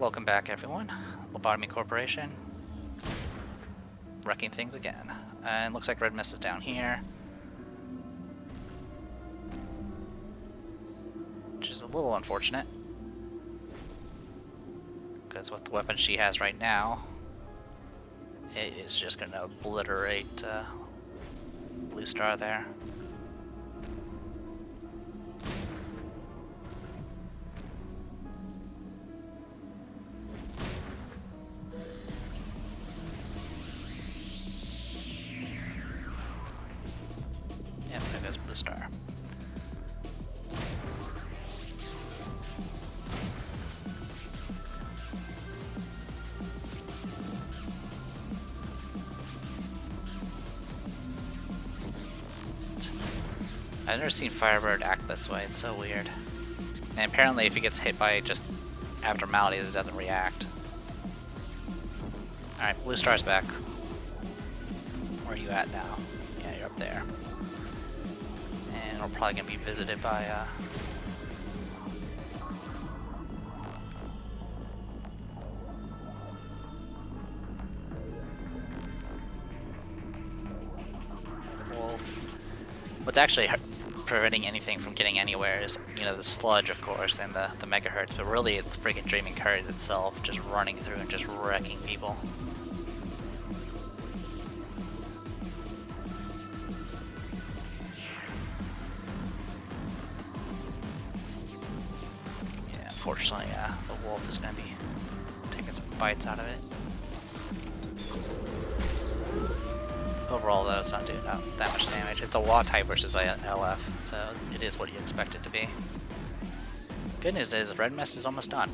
Welcome back, everyone. Lobotomy Corporation. Wrecking things again. And looks like Red Mist is down here. Which is a little unfortunate. Because with the weapon she has right now, it is just going to obliterate Blue Star there. Yep, there goes Blue Star. I've never seen Firebird act this way, it's so weird. And apparently if he gets hit by just abnormalities, it doesn't react. Alright, Blue Star's back. Where are you at now? Yeah, you're up there. And we're probably going to be visited by Wolf. What's actually preventing anything from getting anywhere is, you know, the sludge, of course, and the megahertz, but really it's freaking Dreaming Current itself just running through and just wrecking people. Yeah, unfortunately, the wolf is going to be taking some bites out of it. Overall, though, it's not doing that much damage. It's a law type versus a LF, so it is what you expect it to be. Good news is, Red Mist is almost done.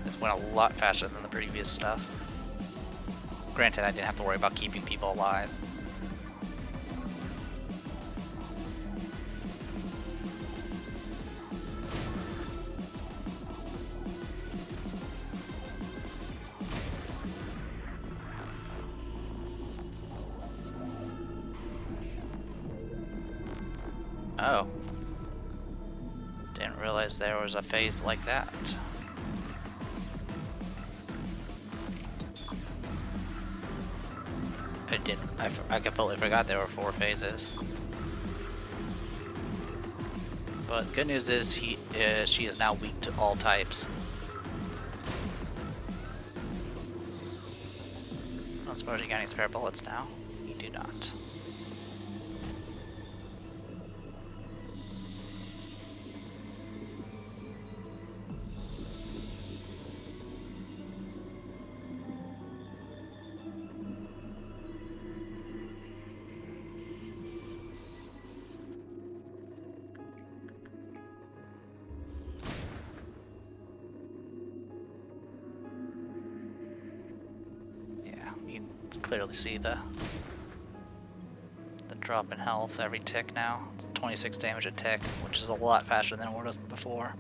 This went a lot faster than the previous stuff. Granted, I didn't have to worry about keeping people alive. Oh. Didn't realize there was a phase like that. I completely forgot there were 4 phases. But good news is she is now weak to all types. I don't suppose you got any spare bullets now? You do not. Clearly see the drop in health every tick now. It's 26 damage a tick, which is a lot faster than it was before.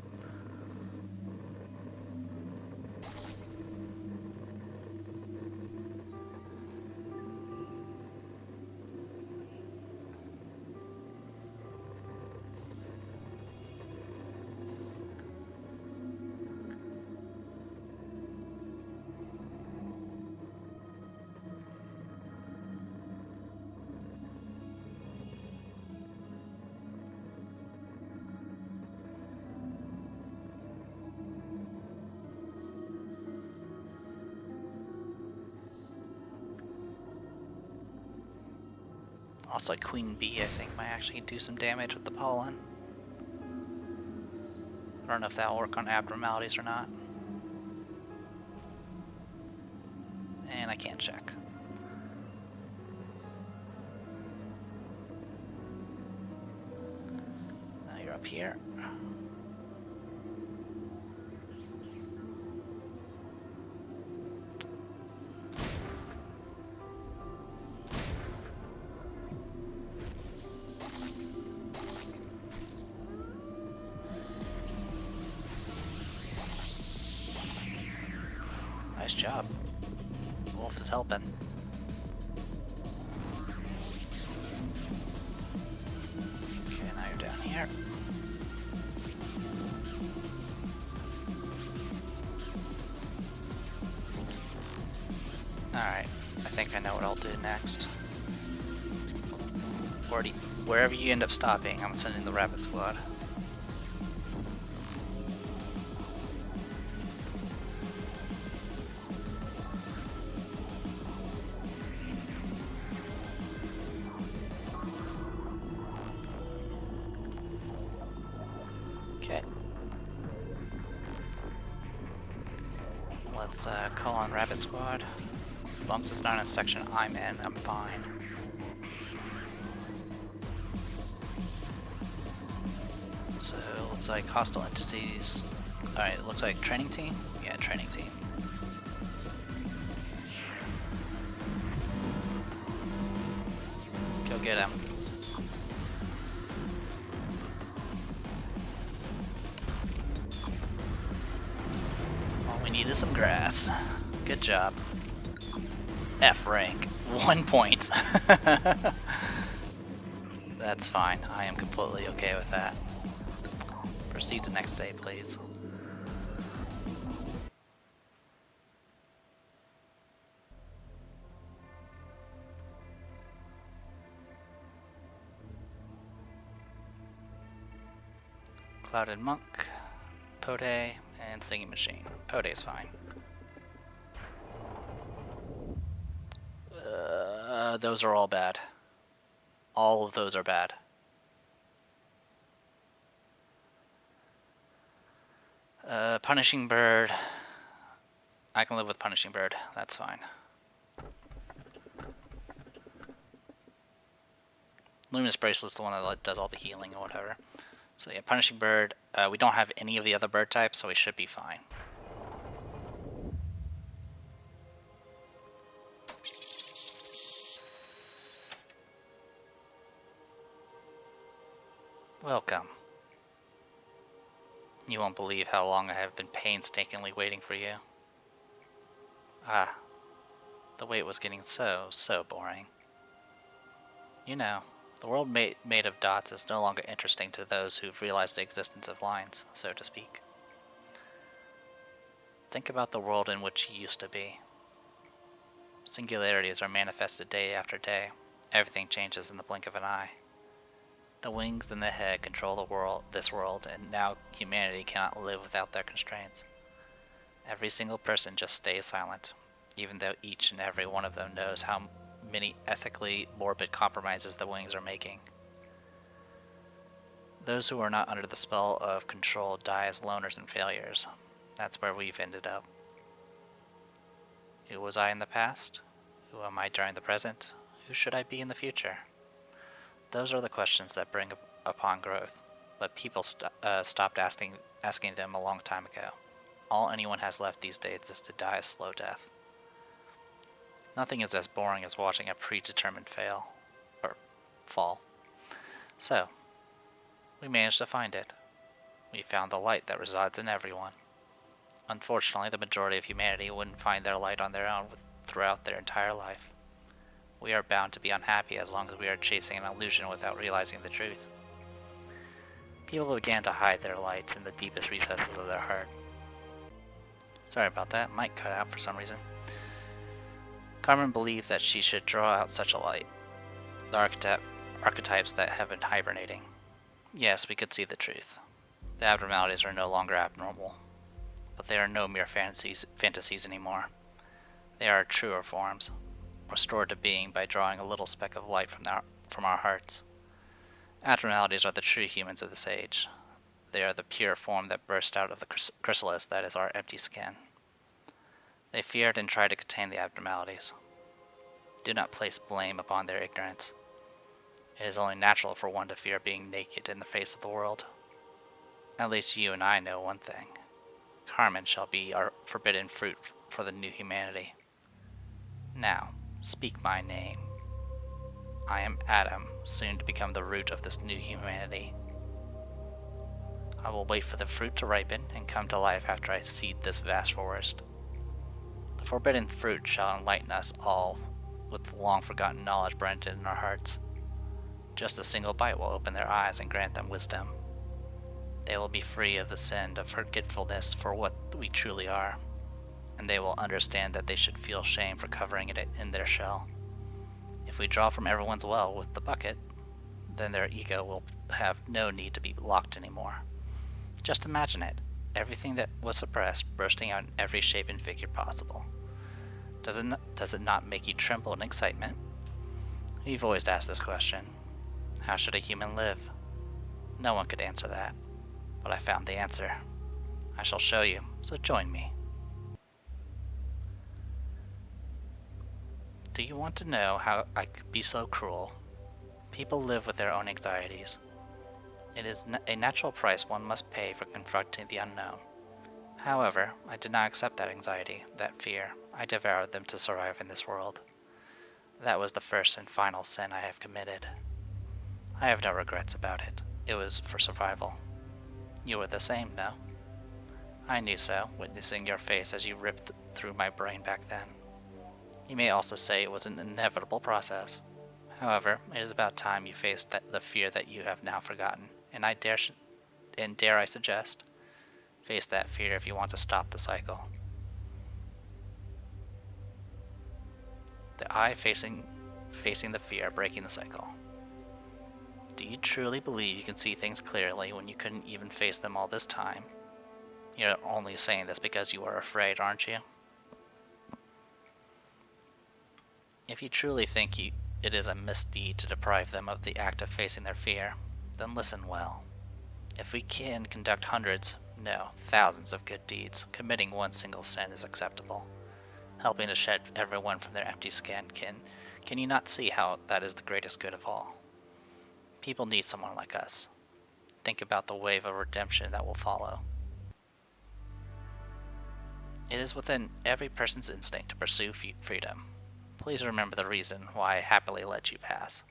Also, Queen Bee, I think, might actually do some damage with the pollen. I don't know if that'll work on abnormalities or not. And I can't check. Now you're up here. Nice job. Wolf is helping. here. Alright, I think I know what I'll do next. Wherever you end up stopping, I'm sending the rabbit squad. Okay. Let's call on rabbit squad. As long as it's not in a section I'm in, I'm fine. So, looks like hostile entities. Alright, looks like training team? Yeah, training team. Go get him. All we need is some grass. Good job. F rank. 1 point. That's fine. I am completely okay with that. Proceed to next day, please. Clouded Monk, Pote, and Singing Machine. Pote's fine. Those are all bad. All of those are bad. Punishing Bird. I can live with Punishing Bird. That's fine. Luminous Bracelet's the one that does all the healing or whatever. So yeah, Punishing Bird. We don't have any of the other bird types, so we should be fine. Welcome. You won't believe how long I have been painstakingly waiting for you. Ah, the wait was getting so boring. You know, the world made of dots is no longer interesting to those who've realized the existence of lines, so to speak. Think about the world in which you used to be. Singularities are manifested day after day. Everything changes in the blink of an eye. The wings and the head control this world, and now humanity cannot live without their constraints. Every single person just stays silent, even though each and every one of them knows how many ethically morbid compromises the wings are making. Those who are not under the spell of control die as loners and failures. That's where we've ended up. Who was I in the past? Who am I during the present? Who should I be in the future? Those are the questions that bring upon growth, but people stopped asking them a long time ago. All anyone has left these days is to die a slow death. Nothing is as boring as watching a predetermined fall. So, we managed to find it. We found the light that resides in everyone. Unfortunately, the majority of humanity wouldn't find their light on their own throughout their entire life. We are bound to be unhappy as long as we are chasing an illusion without realizing the truth. People began to hide their light in the deepest recesses of their heart. Sorry about that, mic cut out for some reason. Carmen believed that she should draw out such a light. The archetypes that have been hibernating. Yes, we could see the truth. The abnormalities are no longer abnormal. But they are no mere fantasies anymore. They are truer forms, restored to being by drawing a little speck of light from our hearts. Abnormalities are the true humans of this age. They are the pure form that burst out of the chrysalis that is our empty skin. They feared and tried to contain the abnormalities. Do not place blame upon their ignorance. It is only natural for one to fear being naked in the face of the world. At least you and I know one thing. Carmen shall be our forbidden fruit for the new humanity. Now, speak my name. I am Adam, soon to become the root of this new humanity. I will wait for the fruit to ripen and come to life after I seed this vast forest. The forbidden fruit shall enlighten us all with the long-forgotten knowledge branded in our hearts. Just a single bite will open their eyes and grant them wisdom. They will be free of the sin of forgetfulness for what we truly are, and they will understand that they should feel shame for covering it in their shell. If we draw from everyone's well with the bucket, then their ego will have no need to be locked anymore. Just imagine it, everything that was suppressed bursting out in every shape and figure possible. Does it not make you tremble in excitement? You've always asked this question. How should a human live? No one could answer that, but I found the answer. I shall show you, so join me. Do you want to know how I could be so cruel? People live with their own anxieties. It is a natural price one must pay for confronting the unknown. However, I did not accept that anxiety, that fear. I devoured them to survive in this world. That was the first and final sin I have committed. I have no regrets about it. It was for survival. You were the same, no? I knew so, witnessing your face as you ripped through my brain back then. You may also say it was an inevitable process. However, it is about time you faced the fear that you have now forgotten, and dare I suggest, face that fear if you want to stop the cycle. The eye facing the fear, breaking the cycle. Do you truly believe you can see things clearly when you couldn't even face them all this time? You're only saying this because you are afraid, aren't you? If you truly think it is a misdeed to deprive them of the act of facing their fear, then listen well. If we can conduct hundreds, no, thousands of good deeds, committing one single sin is acceptable. Helping to shed everyone from their empty skin, can you not see how that is the greatest good of all? People need someone like us. Think about the wave of redemption that will follow. It is within every person's instinct to pursue freedom. Please remember the reason why I happily let you pass.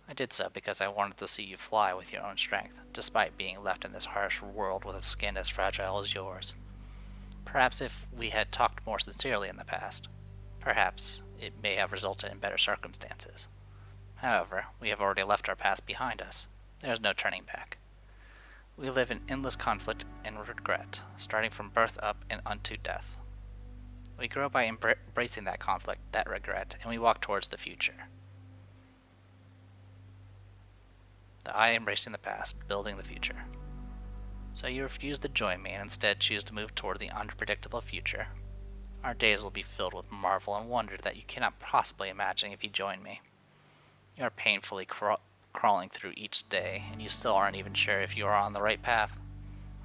I did so because I wanted to see you fly with your own strength, despite being left in this harsh world with a skin as fragile as yours. Perhaps if we had talked more sincerely in the past, perhaps it may have resulted in better circumstances. However, we have already left our past behind us. There is no turning back. We live in endless conflict and regret, starting from birth up and unto death. We grow by embracing that conflict, that regret, and we walk towards the future. The I embracing the past, building the future. So you refuse to join me and instead choose to move toward the unpredictable future. Our days will be filled with marvel and wonder that you cannot possibly imagine if you join me. You are painfully crawling through each day, and you still aren't even sure if you are on the right path.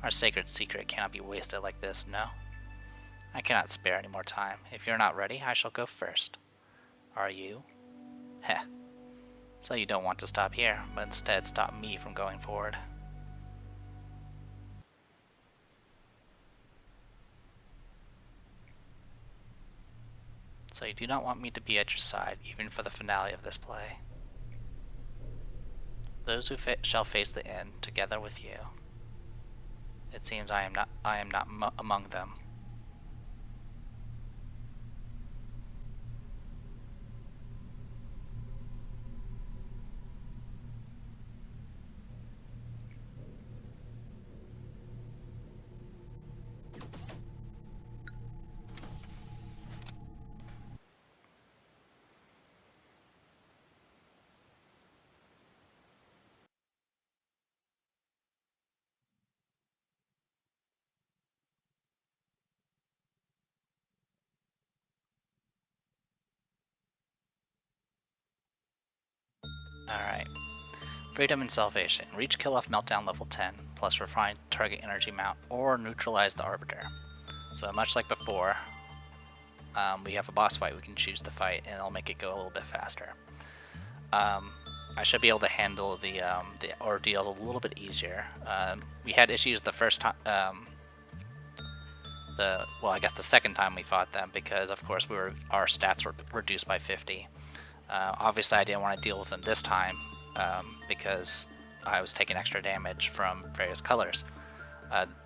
Our sacred secret cannot be wasted like this, no? I cannot spare any more time. If you're not ready, I shall go first. Are you? Heh. So you don't want to stop here, but instead stop me from going forward. So you do not want me to be at your side, even for the finale of this play. Those who shall face the end, together with you. It seems I am not among them. Alright. Freedom and Salvation. Reach kill-off meltdown level 10, plus refine target energy mount, or neutralize the Arbiter. So much like before, we have a boss fight we can choose to fight, and it'll make it go a little bit faster. I should be able to handle the ordeals a little bit easier. We had issues the first time, I guess the second time we fought them, because of course our stats were reduced by 50. Obviously I didn't want to deal with them this time, because I was taking extra damage from various colors.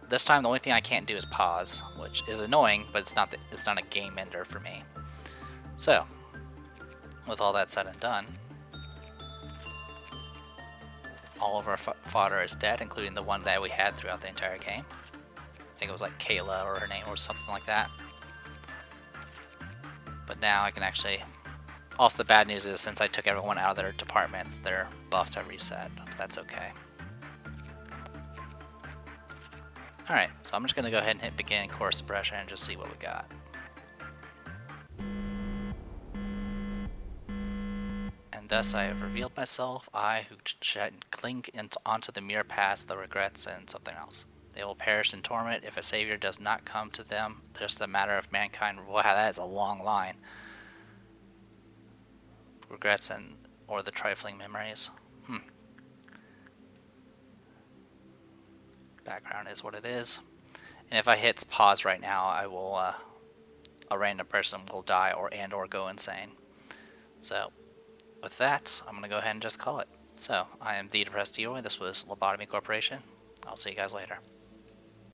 This time the only thing I can't do is pause, which is annoying, but it's not a game ender for me. So, with all that said and done, all of our fodder is dead, including the one that we had throughout the entire game. I think it was like Kayla or her name or something like that. But now I can actually... Also, the bad news is since I took everyone out of their departments, their buffs have reset. But that's okay. Alright, so I'm just going to go ahead and hit begin core suppression and just see what we got. And thus I have revealed myself, I who should cling onto the mere past, the regrets, and something else. They will perish in torment if a savior does not come to them. Just a matter of mankind. Wow, that is a long line. Regrets or the trifling memories. Background is what it is. And if I hit pause right now, I will a random person will die or go insane. So with that, I'm gonna go ahead and just call it. So I am the Depressed Eeyore. This was Lobotomy Corporation. I'll see you guys later.